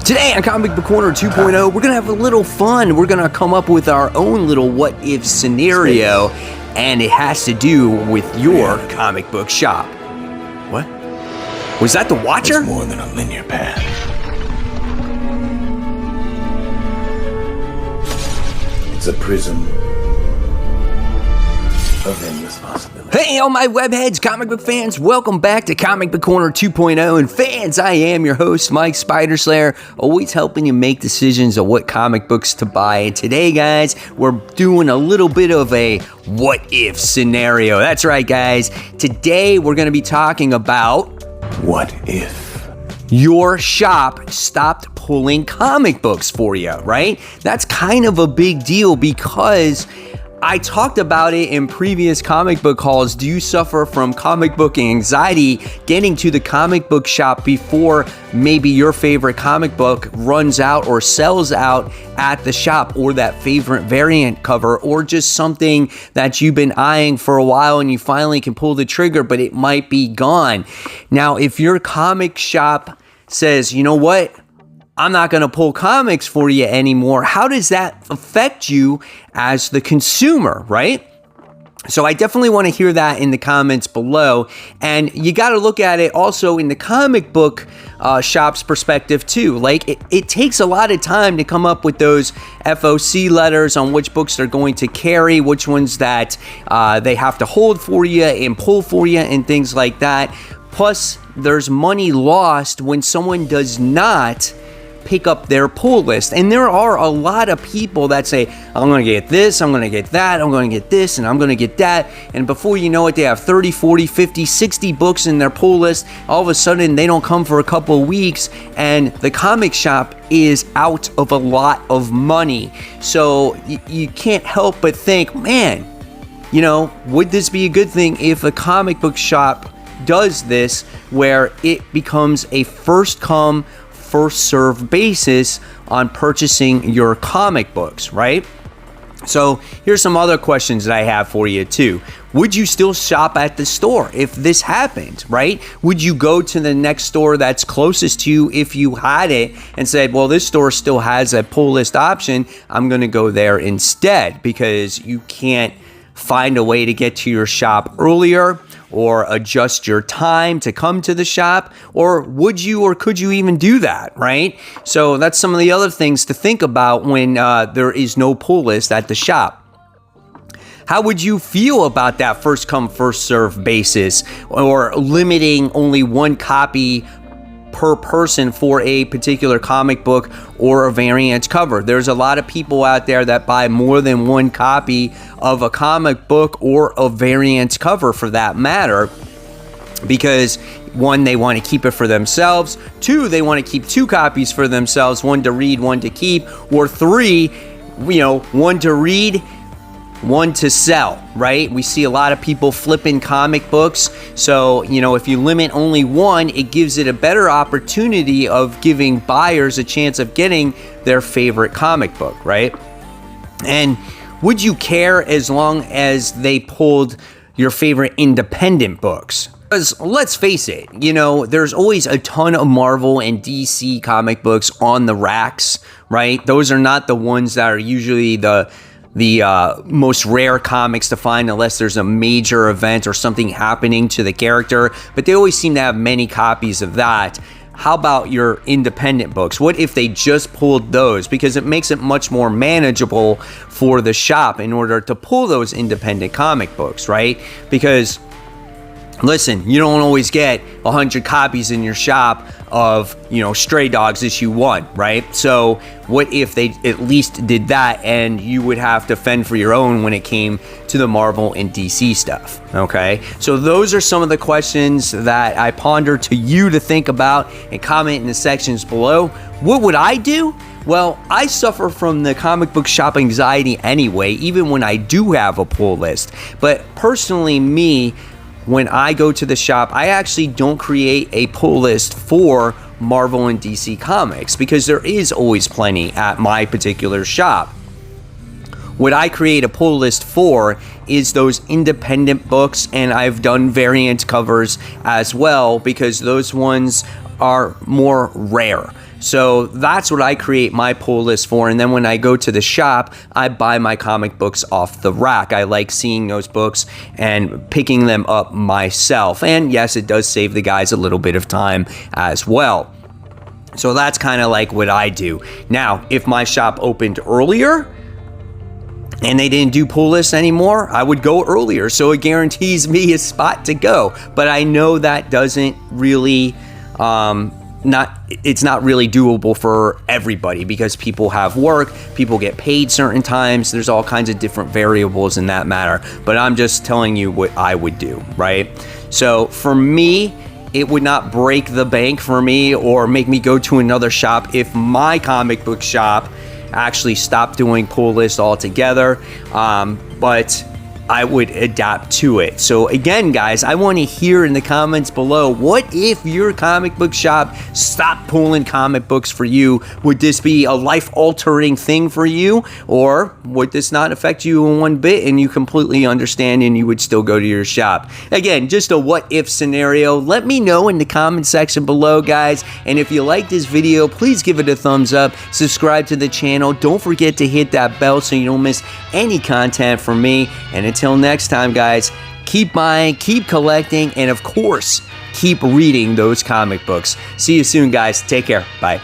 Today on Comic Book Corner 2.0, we're going to have a little fun. We're going to come up with our own little what-if scenario, and it has to do with your comic book shop. What? Was that the Watcher? It's more than a linear path. It's a prism of endless possibilities. Hey, all my webheads, comic book fans, welcome back to Comic Book Corner 2.0. And fans, I am your host, Mike Spiderslayer, always helping you make decisions of what comic books to buy. And today, guys, we're doing a little bit of a what-if scenario. That's right, guys. Today, we're going to be talking about... What if your shop stopped pulling comic books for you, right? That's kind of a big deal because I talked about it in previous comic book hauls. Do you suffer from comic book anxiety getting to the comic book shop before maybe your favorite comic book runs out or sells out at the shop, or that favorite variant cover, or just something that you've been eyeing for a while and you finally can pull the trigger, but it might be gone? Now, if your comic shop says, you know what, I'm not going to pull comics for you anymore, how does that affect you as the consumer, right? So I definitely want to hear that in the comments below. And you got to look at it also in the comic book shop's perspective too. Like it takes a lot of time to come up with those FOC letters on which books they're going to carry, which ones that they have to hold for you and pull for you and things like that. Plus, there's money lost when someone does not pick up their pull list. And there are a lot of people that say, I'm going to get this, I'm going to get that, I'm going to get this, and I'm going to get that. And before you know it, they have 30, 40, 50, 60 books in their pull list. All of a sudden, they don't come for a couple of weeks, and the comic shop is out of a lot of money. So you can't help but think, man, you know, would this be a good thing if a comic book shop does this, where it becomes a first come, first serve basis on purchasing your comic books, right? So here's some other questions that I have for you too. Would you still shop at the store if this happened, right? Would you go to the next store that's closest to you if you had it and said, well, this store still has a pull list option, I'm going to go there instead, because you can't find a way to get to your shop earlier or adjust your time to come to the shop? Or would you, or could you even do that, right? So that's some of the other things to think about when there is no pull list at the shop. How would you feel about that first come, first serve basis, or limiting only one copy per person for a particular comic book or a variant cover? There's a lot of people out there that buy more than one copy of a comic book or a variant cover, for that matter, because one, they want to keep it for themselves. Two, they want to keep two copies for themselves, one to read, one to keep, or three, you know, one to read, one to sell, right? We see a lot of people flipping comic books. So, you know, if you limit only one, it gives it a better opportunity of giving buyers a chance of getting their favorite comic book, right? And would you care as long as they pulled your favorite independent books? Because let's face it, you know, there's always a ton of Marvel and DC comic books on the racks, right? Those are not the ones that are usually the most rare comics to find unless there's a major event or something happening to the character, but they always seem to have many copies of that. How about your independent books? What if they just pulled those? Because it makes it much more manageable for the shop in order to pull those independent comic books, right? Because listen, you don't always get 100 copies in your shop of, you know, Stray Dogs issue 1, right? So what if they at least did that, and you would have to fend for your own when it came to the Marvel and DC stuff, okay? So those are some of the questions that I ponder to you to think about, and comment in the sections below. What would I do? Well, I suffer from the comic book shop anxiety anyway, even when I do have a pull list. But personally, me, when I go to the shop, I actually don't create a pull list for Marvel and DC comics, because there is always plenty at my particular shop. What I create a pull list for is those independent books, and I've done variant covers as well, because those ones are more rare. So that's what I create my pull list for. And then when I go to the shop, I buy my comic books off the rack. I like seeing those books and picking them up myself. And yes, it does save the guys a little bit of time as well. So that's kind of like what I do. Now, if my shop opened earlier and they didn't do pull lists anymore, I would go earlier. So it guarantees me a spot to go. But I know that doesn't really, it's not really doable for everybody because people have work, people get paid certain times. There's all kinds of different variables in that matter. But I'm just telling you what I would do, right? So for me, it would not break the bank for me or make me go to another shop if my comic book shop actually stopped doing pull lists altogether. But I would adapt to it. So again, guys, I want to hear in the comments below, what if your comic book shop stopped pulling comic books for you? Would this be a life-altering thing for you? Or would this not affect you in one bit and you completely understand and you would still go to your shop? Again, just a what-if scenario. Let me know in the comment section below, guys. And if you like this video, please give it a thumbs up. Subscribe to the channel. Don't forget to hit that bell so you don't miss any content from me. And until next time, guys, keep buying, keep collecting, and of course, keep reading those comic books. See you soon, guys. Take care. Bye.